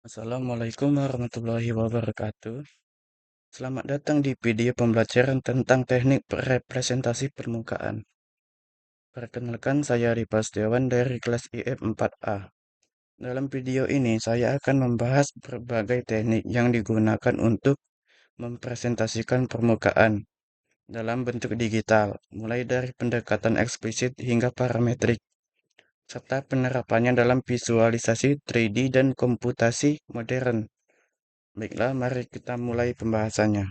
Assalamualaikum warahmatullahi wabarakatuh. Selamat datang di video pembelajaran tentang teknik representasi permukaan. Perkenalkan, saya Ripa Setiawan dari kelas IF 4A. Dalam video ini, saya akan membahas berbagai teknik yang digunakan untuk mempresentasikan permukaan dalam bentuk digital, mulai dari pendekatan eksplisit hingga parametrik, serta penerapannya dalam visualisasi 3D dan komputasi modern. Baiklah, mari kita mulai pembahasannya.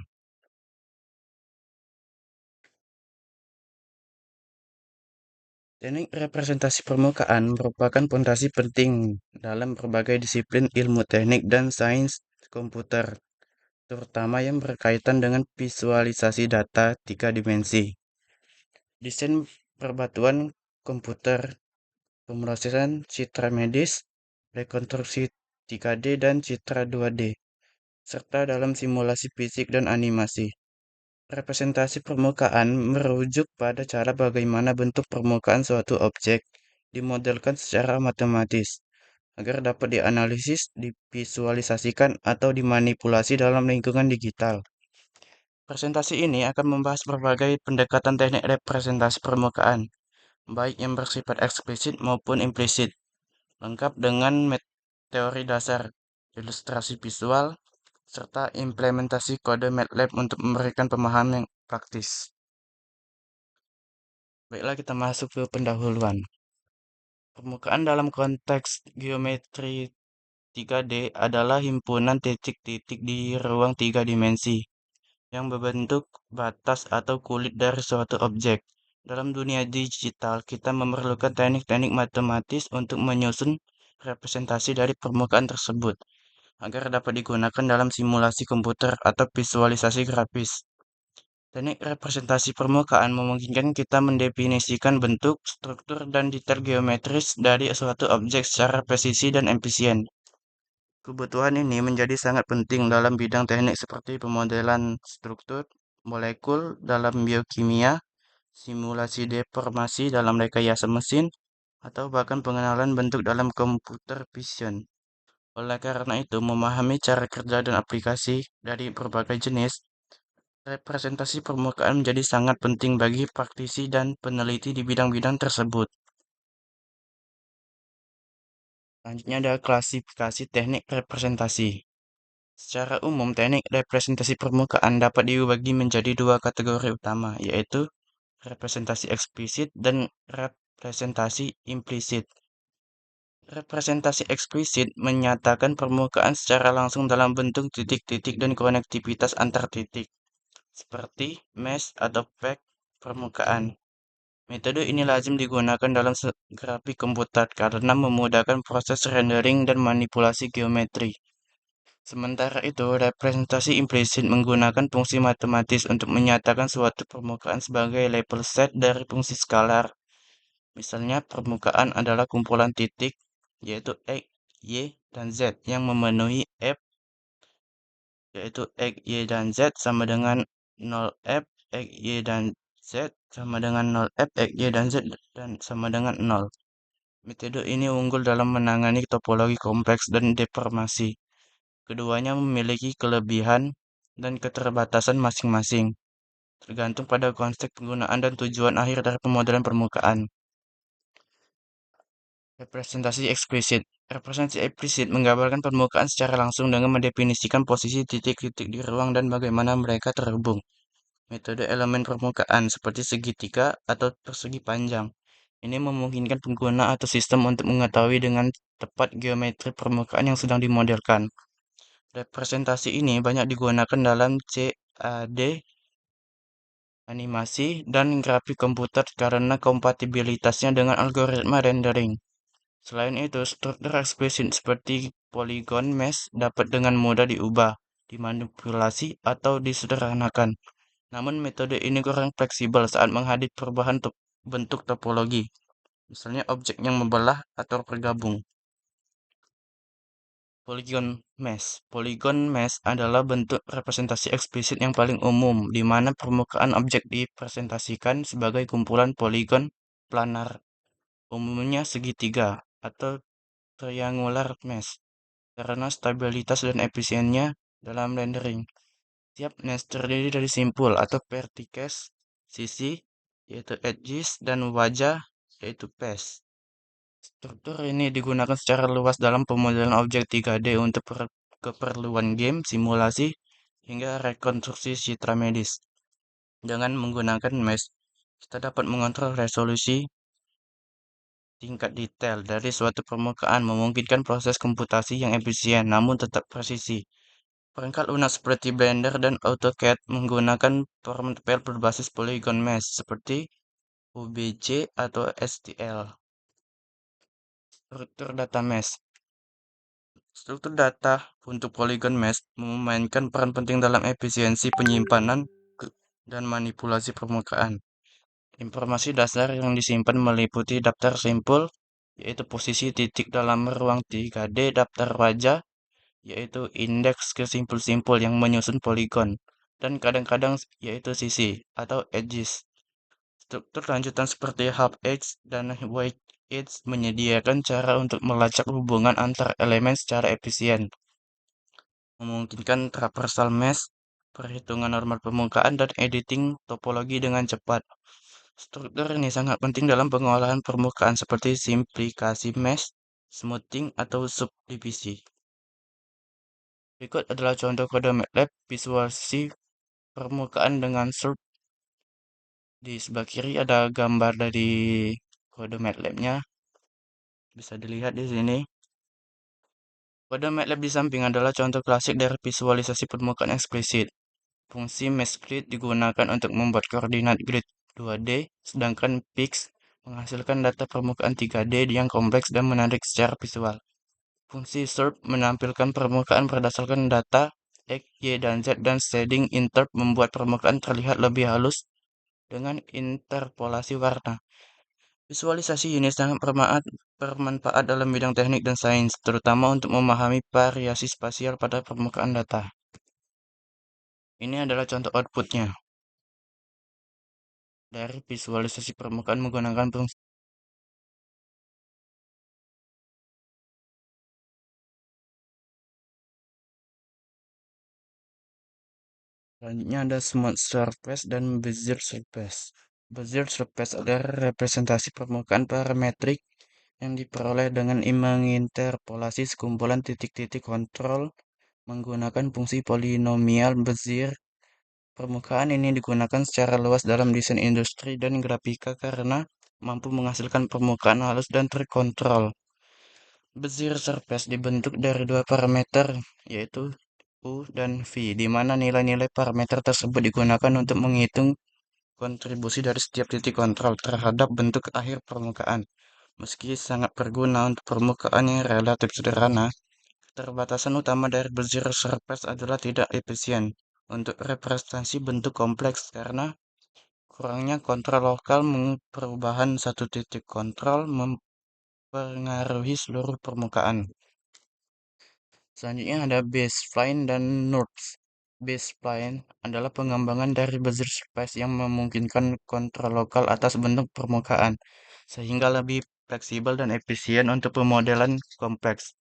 Teknik representasi permukaan merupakan fondasi penting dalam berbagai disiplin ilmu teknik dan sains komputer, terutama yang berkaitan dengan visualisasi data 3 dimensi, desain perbatuan komputer, pemrosesan citra medis, rekonstruksi 3D dan citra 2D, serta dalam simulasi fisik dan animasi. Representasi permukaan merujuk pada cara bagaimana bentuk permukaan suatu objek dimodelkan secara matematis agar dapat dianalisis, divisualisasikan, atau dimanipulasi dalam lingkungan digital. Presentasi ini akan membahas berbagai pendekatan teknik representasi permukaan, baik yang bersifat eksplisit maupun implisit, lengkap dengan teori dasar, ilustrasi visual, serta implementasi kode MATLAB untuk memberikan pemahaman yang praktis. Baiklah, kita masuk ke pendahuluan. Permukaan dalam konteks geometri 3D adalah himpunan titik-titik di ruang 3 dimensi yang berbentuk batas atau kulit dari suatu objek. Dalam dunia digital, kita memerlukan teknik-teknik matematis untuk menyusun representasi dari permukaan tersebut agar dapat digunakan dalam simulasi komputer atau visualisasi grafis. Teknik representasi permukaan memungkinkan kita mendefinisikan bentuk, struktur, dan detail geometris dari suatu objek secara presisi dan efisien. Kebutuhan ini menjadi sangat penting dalam bidang teknik seperti pemodelan struktur molekul dalam biokimia, simulasi deformasi dalam rekayasa mesin, atau bahkan pengenalan bentuk dalam computer vision. Oleh karena itu, memahami cara kerja dan aplikasi dari berbagai jenis representasi permukaan menjadi sangat penting bagi praktisi dan peneliti di bidang-bidang tersebut. Selanjutnya ada klasifikasi teknik representasi. Secara umum, teknik representasi permukaan dapat dibagi menjadi dua kategori utama, yaitu representasi eksplisit dan representasi implisit. Representasi eksplisit menyatakan permukaan secara langsung dalam bentuk titik-titik dan konektivitas antar titik, seperti mesh atau pack permukaan. Metode ini lazim digunakan dalam grafik komputer karena memudahkan proses rendering dan manipulasi geometri. Sementara itu, representasi implisit menggunakan fungsi matematis untuk menyatakan suatu permukaan sebagai label set dari fungsi skalar. Misalnya, permukaan adalah kumpulan titik, yaitu X, Y, dan Z yang memenuhi F, yaitu X, Y, dan Z sama dengan 0F, X, Y, dan Z sama dengan 0F, X, Y, dan Z dan sama dengan 0. Metode ini unggul dalam menangani topologi kompleks dan deformasi. Keduanya memiliki kelebihan dan keterbatasan masing-masing, tergantung pada konteks penggunaan dan tujuan akhir dari pemodelan permukaan. Representasi eksplisit. Representasi eksplisit menggambarkan permukaan secara langsung dengan mendefinisikan posisi titik-titik di ruang dan bagaimana mereka terhubung. Metode elemen permukaan seperti segitiga atau persegi panjang. Ini memungkinkan pengguna atau sistem untuk mengetahui dengan tepat geometri permukaan yang sedang dimodelkan. Representasi ini banyak digunakan dalam CAD, animasi, dan grafik komputer karena kompatibilitasnya dengan algoritma rendering. Selain itu, struktur eksplisit seperti polygon mesh dapat dengan mudah diubah, dimanipulasi, atau disederhanakan. Namun metode ini kurang fleksibel saat menghadapi perubahan bentuk topologi, misalnya objek yang membelah atau bergabung. Polygon mesh adalah bentuk representasi eksplisit yang paling umum, di mana permukaan objek dipresentasikan sebagai kumpulan poligon planar, umumnya segitiga atau triangular mesh. karena stabilitas dan efisiennya dalam rendering. Tiap mesh terdiri dari simpul atau vertices, sisi, yaitu edges, dan wajah, yaitu face. Struktur ini digunakan secara luas dalam pemodelan objek 3D untuk keperluan game, simulasi, hingga rekonstruksi citra medis. Dengan menggunakan mesh, kita dapat mengontrol resolusi tingkat detail dari suatu permukaan, memungkinkan proses komputasi yang efisien namun tetap presisi. Perangkat lunak seperti Blender dan AutoCAD menggunakan format file berbasis polygon mesh seperti OBJ atau STL. Struktur data mesh. Struktur data untuk polygon mesh memainkan peran penting dalam efisiensi penyimpanan dan manipulasi permukaan. Informasi dasar yang disimpan meliputi daftar simpul, yaitu posisi titik dalam ruang 3D, daftar wajah, yaitu indeks ke simpul-simpul yang menyusun poligon, dan kadang-kadang yaitu sisi atau edges. Struktur lanjutan seperti half edge dan wide edge menyediakan cara untuk melacak hubungan antar elemen secara efisien, memungkinkan traversal mesh, perhitungan normal permukaan, dan editing topologi dengan cepat. Struktur ini sangat penting dalam pengolahan permukaan seperti simplikasi mesh, smoothing, atau subdivisi. Berikut adalah contoh kode MATLAB visualisasi permukaan dengan SURF. Di sebelah kiri ada gambar dari kode MATLAB-nya, bisa dilihat di sini. Kode MATLAB di samping adalah contoh klasik dari visualisasi permukaan eksplisit. Fungsi meshGrid digunakan untuk membuat koordinat grid 2D, sedangkan Pix menghasilkan data permukaan 3D yang kompleks dan menarik secara visual. Fungsi SURF menampilkan permukaan berdasarkan data X, Y, dan Z, dan shading interp membuat permukaan terlihat lebih halus dengan interpolasi warna. Visualisasi ini sangat bermanfaat dalam bidang teknik dan sains, terutama untuk memahami variasi spasial pada permukaan data. Ini adalah contoh outputnya dari visualisasi permukaan menggunakan fungsi. Selanjutnya ada smooth surface dan bezier surface. Bezier surface adalah representasi permukaan parametrik yang diperoleh dengan menginterpolasi sekumpulan titik-titik kontrol menggunakan fungsi polinomial Bezier. Permukaan ini digunakan secara luas dalam desain industri dan grafika karena mampu menghasilkan permukaan halus dan terkontrol. Bezier surface dibentuk dari dua parameter, yaitu U dan V, di mana nilai-nilai parameter tersebut digunakan untuk menghitung kontribusi dari setiap titik kontrol terhadap bentuk akhir permukaan. Meski sangat berguna untuk permukaan yang relatif sederhana, keterbatasan utama dari Bezier surface adalah tidak efisien untuk representasi bentuk kompleks karena kurangnya kontrol lokal. Perubahan satu titik kontrol mempengaruhi seluruh permukaan. Selanjutnya ada B-spline dan NURBS. B-spline adalah pengembangan dari Bezier surface yang memungkinkan kontrol lokal atas bentuk permukaan, sehingga lebih fleksibel dan efisien untuk pemodelan kompleks.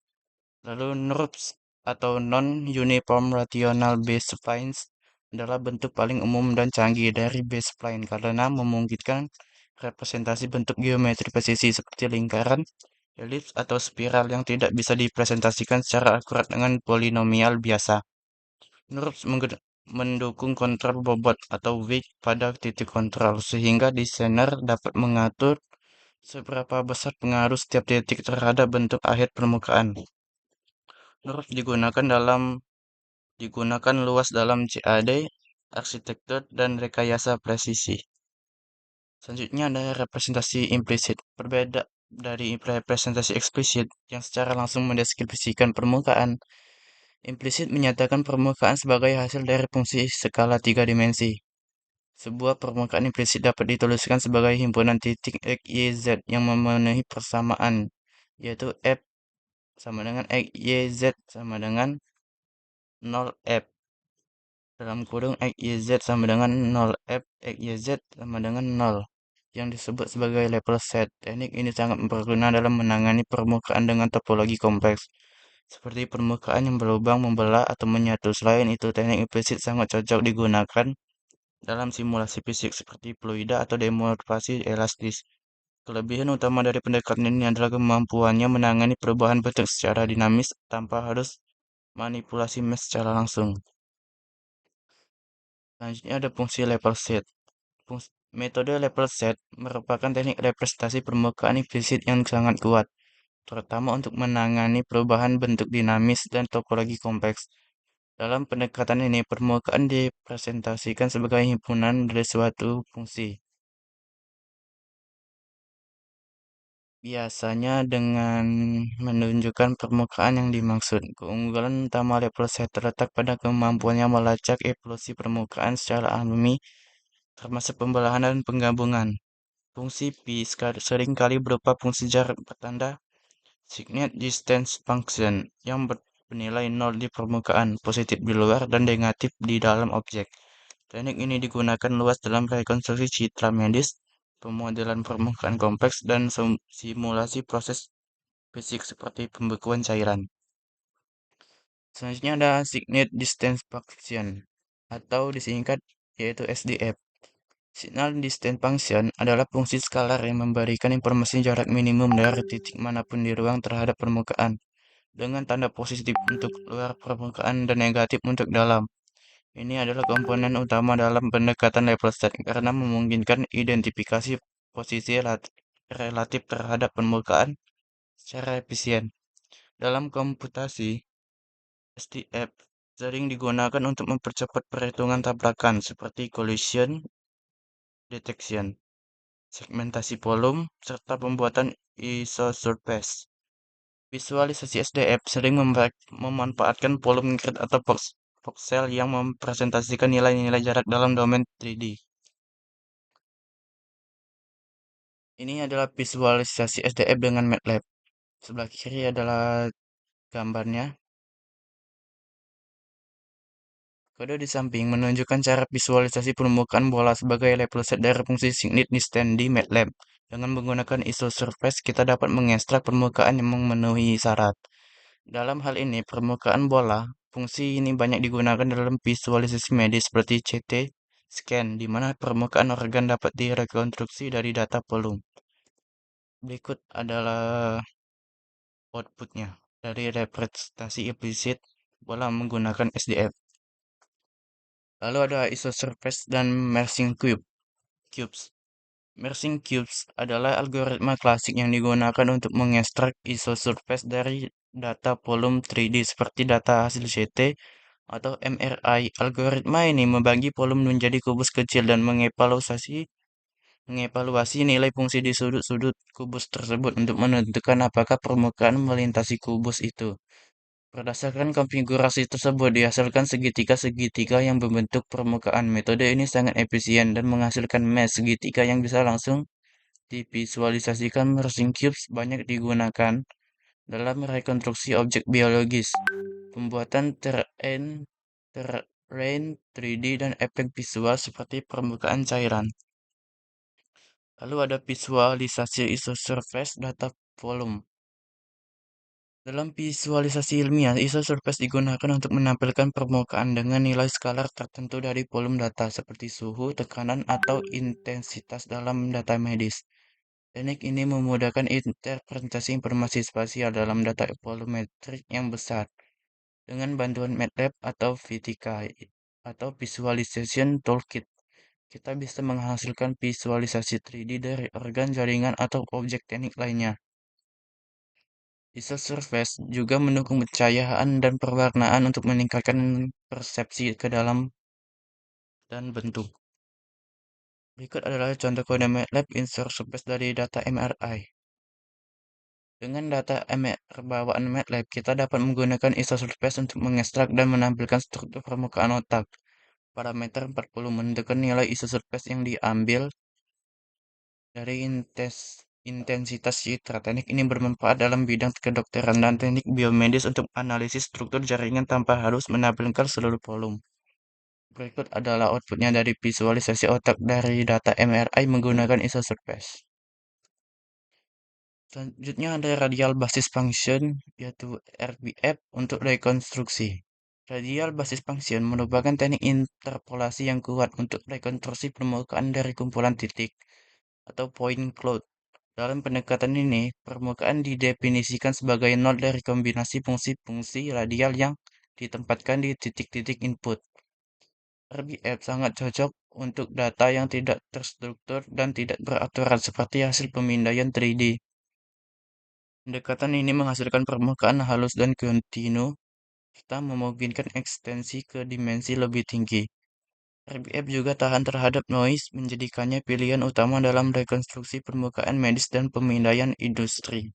Lalu NURBS atau Non-Uniform Rational B-splines adalah bentuk paling umum dan canggih dari B-spline karena memungkinkan representasi bentuk geometri presisi seperti lingkaran, elips, atau spiral yang tidak bisa dipresentasikan secara akurat dengan polinomial biasa. NURBS mendukung kontrol bobot atau weight pada titik kontrol, sehingga desainer dapat mengatur seberapa besar pengaruh setiap titik terhadap bentuk akhir permukaan. NURBS digunakan luas dalam CAD, arsitektur, dan rekayasa presisi. Selanjutnya ada representasi implisit. Berbeda dari representasi eksplisit yang secara langsung mendeskripsikan permukaan, implisit menyatakan permukaan sebagai hasil dari fungsi skala 3 dimensi. Sebuah permukaan implisit dapat dituliskan sebagai himpunan titik X, Y, Z yang memenuhi persamaan, yaitu F sama dengan X, Y, Z sama dengan 0F. Dalam kurung X, Y, Z sama dengan 0F, X, Y, Z sama dengan 0, yang disebut sebagai level set. Teknik ini sangat berguna dalam menangani permukaan dengan topologi kompleks. seperti permukaan yang berlubang, membelah, atau menyatu. Selain itu, teknik implisit sangat cocok digunakan dalam simulasi fisik seperti fluida atau demonstrasi elastis. Kelebihan utama dari pendekatan ini adalah kemampuannya menangani perubahan bentuk secara dinamis tanpa harus manipulasi mesh secara langsung. Selanjutnya ada fungsi level set. Metode level set merupakan teknik representasi permukaan implisit yang sangat kuat, terutama untuk menangani perubahan bentuk dinamis dan topologi kompleks. Dalam pendekatan ini, permukaan dipresentasikan sebagai himpunan dari suatu fungsi, biasanya dengan menunjukkan permukaan yang dimaksud. Keunggulan utama level set terletak pada kemampuannya melacak evolusi permukaan secara alami, termasuk pembelahan dan penggabungan. Fungsi pi seringkali berupa fungsi jarak bertanda Signet Distance Function yang bernilai nol di permukaan, positif di luar, dan negatif di dalam objek. Teknik ini digunakan luas dalam rekonstruksi citra medis, pemodelan permukaan kompleks, dan simulasi proses fisik seperti pembekuan cairan. Selanjutnya ada Signet Distance Function atau disingkat yaitu SDF. Signal Distance Function adalah fungsi skalar yang memberikan informasi jarak minimum dari titik manapun di ruang terhadap permukaan, dengan tanda positif untuk luar permukaan dan negatif untuk dalam. Ini adalah komponen utama dalam pendekatan level set karena memungkinkan identifikasi posisi relatif terhadap permukaan secara efisien. Dalam komputasi, STF sering digunakan untuk mempercepat perhitungan tabrakan seperti collision detection, segmentasi volume, serta pembuatan isosurface. Visualisasi SDF sering memanfaatkan volume grid atau voxel yang mempresentasikan nilai-nilai jarak dalam domain 3D. Ini adalah visualisasi SDF dengan MATLAB. Sebelah kiri adalah gambarnya. Kode di samping menunjukkan cara visualisasi permukaan bola sebagai level set dari fungsi Signet Distance di MATLAB. Dengan menggunakan isosurface, kita dapat mengekstrak permukaan yang memenuhi syarat. Dalam hal ini, permukaan bola, fungsi ini banyak digunakan dalam visualisasi medis seperti CT scan, di mana permukaan organ dapat direkonstruksi dari data volume. Berikut adalah outputnya dari representasi implisit bola menggunakan SDF. Lalu ada isosurface dan merging cubes. Merging cubes adalah algoritma klasik yang digunakan untuk mengekstrak isosurface dari data volume 3D seperti data hasil CT atau MRI. Algoritma ini membagi volume menjadi kubus kecil dan mengevaluasi nilai fungsi di sudut-sudut kubus tersebut untuk menentukan apakah permukaan melintasi kubus itu. Berdasarkan konfigurasi tersebut dihasilkan segitiga-segitiga yang membentuk permukaan. Metode ini sangat efisien dan menghasilkan mesh segitiga yang bisa langsung divisualisasikan. Merging cubes banyak digunakan dalam rekonstruksi objek biologis, pembuatan terrain 3D dan efek visual seperti permukaan cairan. Lalu ada visualisasi isosurface data volume. Dalam visualisasi ilmiah, isosurface digunakan untuk menampilkan permukaan dengan nilai skalar tertentu dari volume data seperti suhu, tekanan, atau intensitas dalam data medis. Teknik ini memudahkan interpretasi informasi spasial dalam data volumetrik yang besar. Dengan bantuan MATLAB atau VTK atau Visualization Toolkit, kita bisa menghasilkan visualisasi 3D dari organ, jaringan, atau objek teknik lainnya. Isosurface juga mendukung pencahayaan dan pewarnaan untuk meningkatkan persepsi ke dalam dan bentuk. Berikut adalah contoh kode MATLAB insert surface dari data MRI. Dengan data MR bawaan MATLAB, kita dapat menggunakan isosurface untuk mengekstrak dan menampilkan struktur permukaan otak. Parameter 40 menentukan nilai isosurface yang diambil dari intensitas citra. Teknik ini bermanfaat dalam bidang kedokteran dan teknik biomedis untuk analisis struktur jaringan tanpa harus menampilkan seluruh volume. Berikut adalah outputnya dari visualisasi otak dari data MRI menggunakan isosurface. Selanjutnya ada radial basis function, yaitu RBF untuk rekonstruksi. Radial basis function merupakan teknik interpolasi yang kuat untuk rekonstruksi permukaan dari kumpulan titik atau point cloud. Dalam pendekatan ini, permukaan didefinisikan sebagai node dari kombinasi fungsi-fungsi radial yang ditempatkan di titik-titik input. RBF sangat cocok untuk data yang tidak terstruktur dan tidak beraturan seperti hasil pemindaian 3D. Pendekatan ini menghasilkan permukaan halus dan kontinu, serta memungkinkan ekstensi ke dimensi lebih tinggi. RBF juga tahan terhadap noise, menjadikannya pilihan utama dalam rekonstruksi permukaan medis dan pemindaian industri.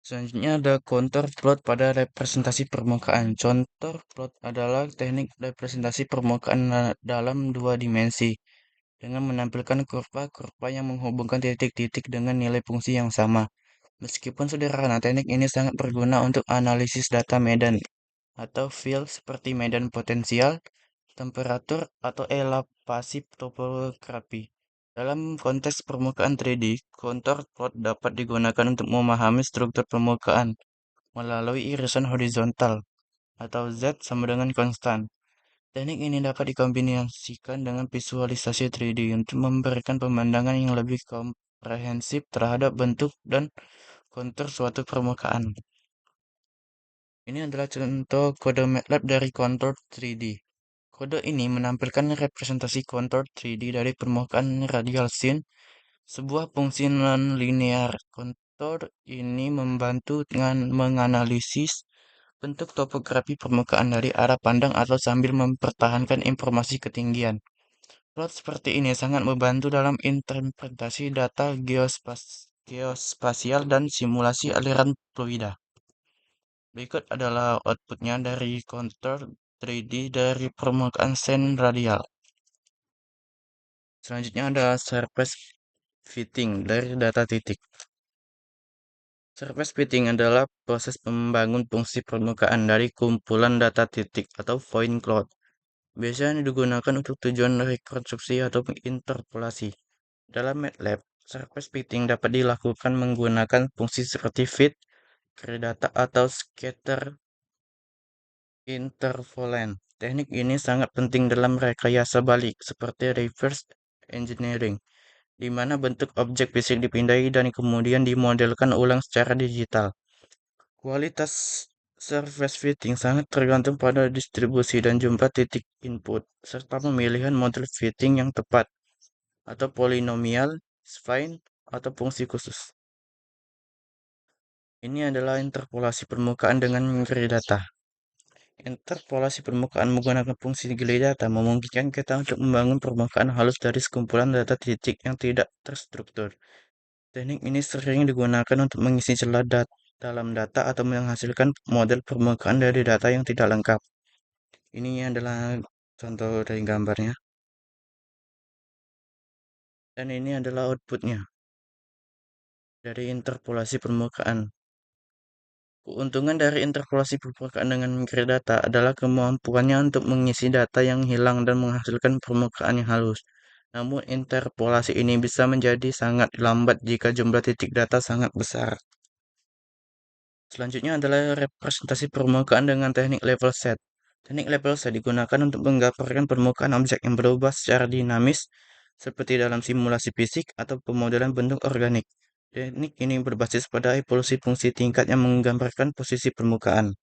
Selanjutnya ada contour plot pada representasi permukaan. Contour plot adalah teknik representasi permukaan dalam dua dimensi dengan menampilkan kurva-kurva yang menghubungkan titik-titik dengan nilai fungsi yang sama. Meskipun sederhana, teknik ini sangat berguna untuk analisis data medan atau field seperti medan potensial, temperatur, atau elevasi topografi. Dalam konteks permukaan 3D, kontur plot dapat digunakan untuk memahami struktur permukaan melalui irisan horizontal atau Z sama dengan konstan. Teknik ini dapat dikombinasikan dengan visualisasi 3D untuk memberikan pemandangan yang lebih komprehensif terhadap bentuk dan kontur suatu permukaan. Ini adalah contoh kode MATLAB dari kontur 3D. Kode ini menampilkan representasi kontur 3D dari permukaan radial scene, sebuah fungsi non-linear. Kontur ini membantu dengan menganalisis bentuk topografi permukaan dari arah pandang atau sambil mempertahankan informasi ketinggian. Plot seperti ini sangat membantu dalam interpretasi data geospasial dan simulasi aliran fluida. Berikut adalah outputnya dari kontur 3D dari permukaan sen radial. Selanjutnya ada surface fitting dari data titik. Surface fitting adalah proses membangun fungsi permukaan dari kumpulan data titik atau point cloud. Biasanya digunakan untuk tujuan rekonstruksi atau interpolasi. Dalam MATLAB, surface fitting dapat dilakukan menggunakan fungsi seperti fit, create data, atau scatter interpolant. Teknik ini sangat penting dalam rekayasa balik seperti reverse engineering, di mana bentuk objek fisik dipindai dan kemudian dimodelkan ulang secara digital. Kualitas surface fitting sangat tergantung pada distribusi dan jumlah titik input, serta pemilihan model fitting yang tepat, atau polinomial, spline, atau fungsi khusus. Ini adalah interpolasi permukaan dengan grid data. Interpolasi permukaan menggunakan fungsi grid data memungkinkan kita untuk membangun permukaan halus dari sekumpulan data titik yang tidak terstruktur. Teknik ini sering digunakan untuk mengisi celah dalam data atau menghasilkan model permukaan dari data yang tidak lengkap. Ini adalah contoh dari gambarnya. Dan ini adalah outputnya dari interpolasi permukaan. Keuntungan dari interpolasi permukaan dengan grid data adalah kemampuannya untuk mengisi data yang hilang dan menghasilkan permukaan yang halus. Namun interpolasi ini bisa menjadi sangat lambat jika jumlah titik data sangat besar. Selanjutnya adalah representasi permukaan dengan teknik level set. Teknik level set digunakan untuk menggambarkan permukaan objek yang berubah secara dinamis seperti dalam simulasi fisik atau pemodelan bentuk organik. Teknik ini berbasis pada evolusi fungsi tingkat yang menggambarkan posisi permukaan.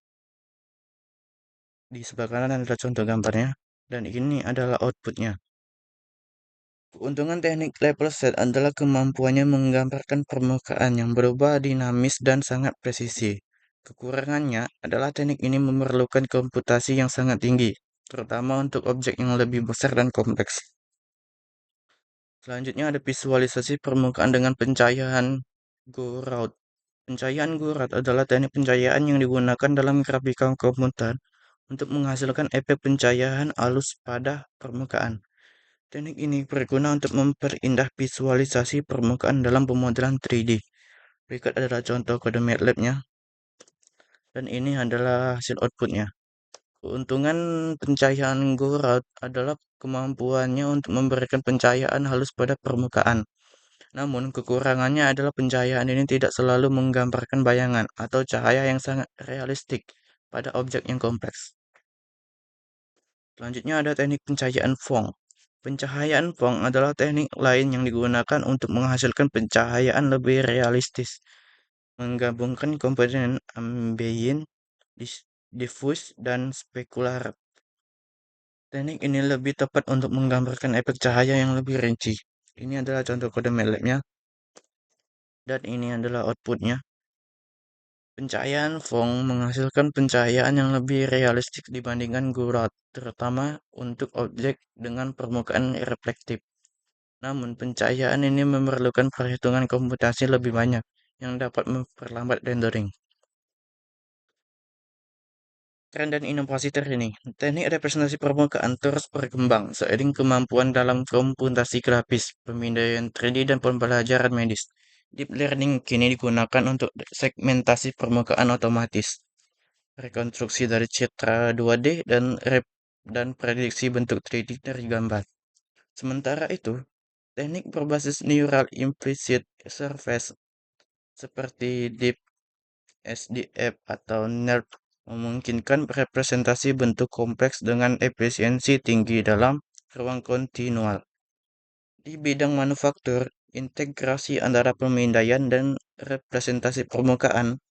Di sebelah kanan adalah contoh gambarnya, dan ini adalah outputnya. Keuntungan teknik level set adalah kemampuannya menggambarkan permukaan yang berubah dinamis dan sangat presisi. Kekurangannya adalah teknik ini memerlukan komputasi yang sangat tinggi, terutama untuk objek yang lebih besar dan kompleks. Selanjutnya ada visualisasi permukaan dengan pencahayaan Gouraud. Pencahayaan Gouraud adalah teknik pencahayaan yang digunakan dalam grafika komputer untuk menghasilkan efek pencahayaan halus pada permukaan. Teknik ini berguna untuk memperindah visualisasi permukaan dalam pemodelan 3D. Berikut adalah contoh kode MATLAB-nya. dan ini adalah hasil outputnya. Keuntungan pencahayaan Gouraud adalah kemampuannya untuk memberikan pencahayaan halus pada permukaan. Namun, kekurangannya adalah pencahayaan ini tidak selalu menggambarkan bayangan atau cahaya yang sangat realistik pada objek yang kompleks. Selanjutnya ada teknik pencahayaan Phong. Pencahayaan Phong adalah teknik lain yang digunakan untuk menghasilkan pencahayaan lebih realistis, menggabungkan komponen ambient, diffuse, dan spekular. Teknik ini lebih tepat untuk menggambarkan efek cahaya yang lebih rinci. Ini adalah contoh kode MATLAB-nya, dan ini adalah outputnya. Pencahayaan Phong menghasilkan pencahayaan yang lebih realistik dibandingkan Gouraud, terutama untuk objek dengan permukaan reflektif. Namun, pencahayaan ini memerlukan perhitungan komputasi lebih banyak yang dapat memperlambat rendering. Tren dan inovasi terkini. Teknik representasi permukaan terus berkembang seiring kemampuan dalam komputasi grafis, pemindaian 3D, dan pembelajaran medis. Deep learning kini digunakan untuk segmentasi permukaan otomatis, rekonstruksi dari citra 2D, dan prediksi bentuk 3D dari gambar. Sementara itu, teknik berbasis Neural Implicit Surface seperti Deep SDF atau NERP memungkinkan representasi bentuk kompleks dengan efisiensi tinggi dalam ruang kontinual. Di bidang manufaktur, integrasi antara pemindaian dan representasi permukaan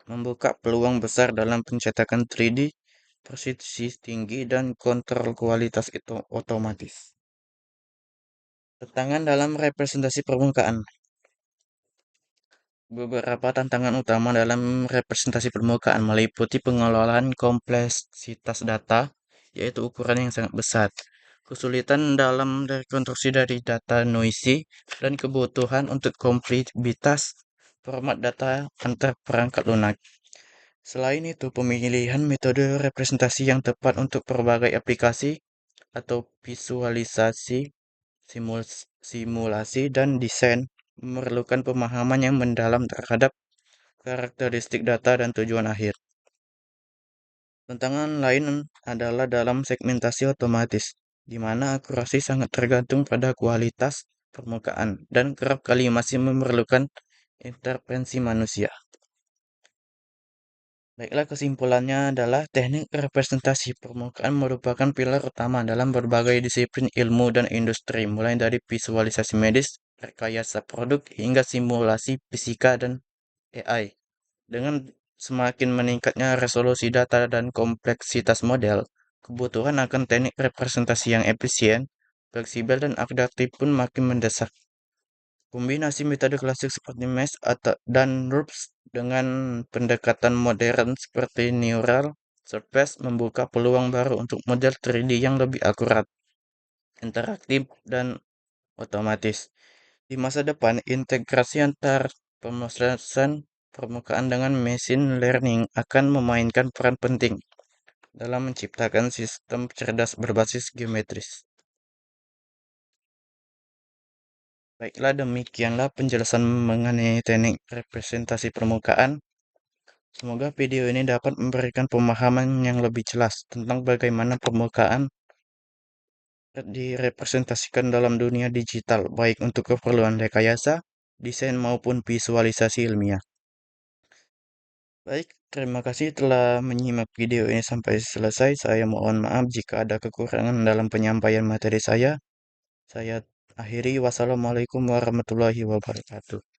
membuka peluang besar dalam pencetakan 3D, presisi tinggi, dan kontrol kualitas itu otomatis. Tantangan dalam representasi permukaan. Beberapa tantangan utama dalam representasi permukaan meliputi pengelolaan kompleksitas data, yaitu ukuran yang sangat besar, kesulitan dalam rekonstruksi dari data noisy, dan kebutuhan untuk kompatibilitas format data antar perangkat lunak. Selain itu, pemilihan metode representasi yang tepat untuk berbagai aplikasi atau visualisasi, simulasi, dan desain memerlukan pemahaman yang mendalam terhadap karakteristik data dan tujuan akhir. Tantangan lain adalah dalam segmentasi otomatis, di mana akurasi sangat tergantung pada kualitas permukaan dan kerap kali masih memerlukan intervensi manusia. Baiklah, kesimpulannya adalah teknik representasi permukaan merupakan pilar utama dalam berbagai disiplin ilmu dan industri, mulai dari visualisasi medis, rekayasa produk, hingga simulasi fisika dan AI. Dengan semakin meningkatnya resolusi data dan kompleksitas model, kebutuhan akan teknik representasi yang efisien, fleksibel, dan adaptif pun makin mendesak. Kombinasi metode klasik seperti MES dan NURBS dengan pendekatan modern seperti Neural Surface membuka peluang baru untuk model 3D yang lebih akurat, interaktif, dan otomatis. Di masa depan, integrasi antar pemrosesan permukaan dengan machine learning akan memainkan peran penting dalam menciptakan sistem cerdas berbasis geometris. Baiklah, demikianlah penjelasan mengenai teknik representasi permukaan. Semoga video ini dapat memberikan pemahaman yang lebih jelas tentang bagaimana permukaan direpresentasikan dalam dunia digital, baik untuk keperluan rekayasa, desain, maupun visualisasi ilmiah. Baik, terima kasih telah menyimak video ini sampai selesai. Saya mohon maaf jika ada kekurangan dalam penyampaian materi saya. Saya akhiri. Wassalamualaikum warahmatullahi wabarakatuh.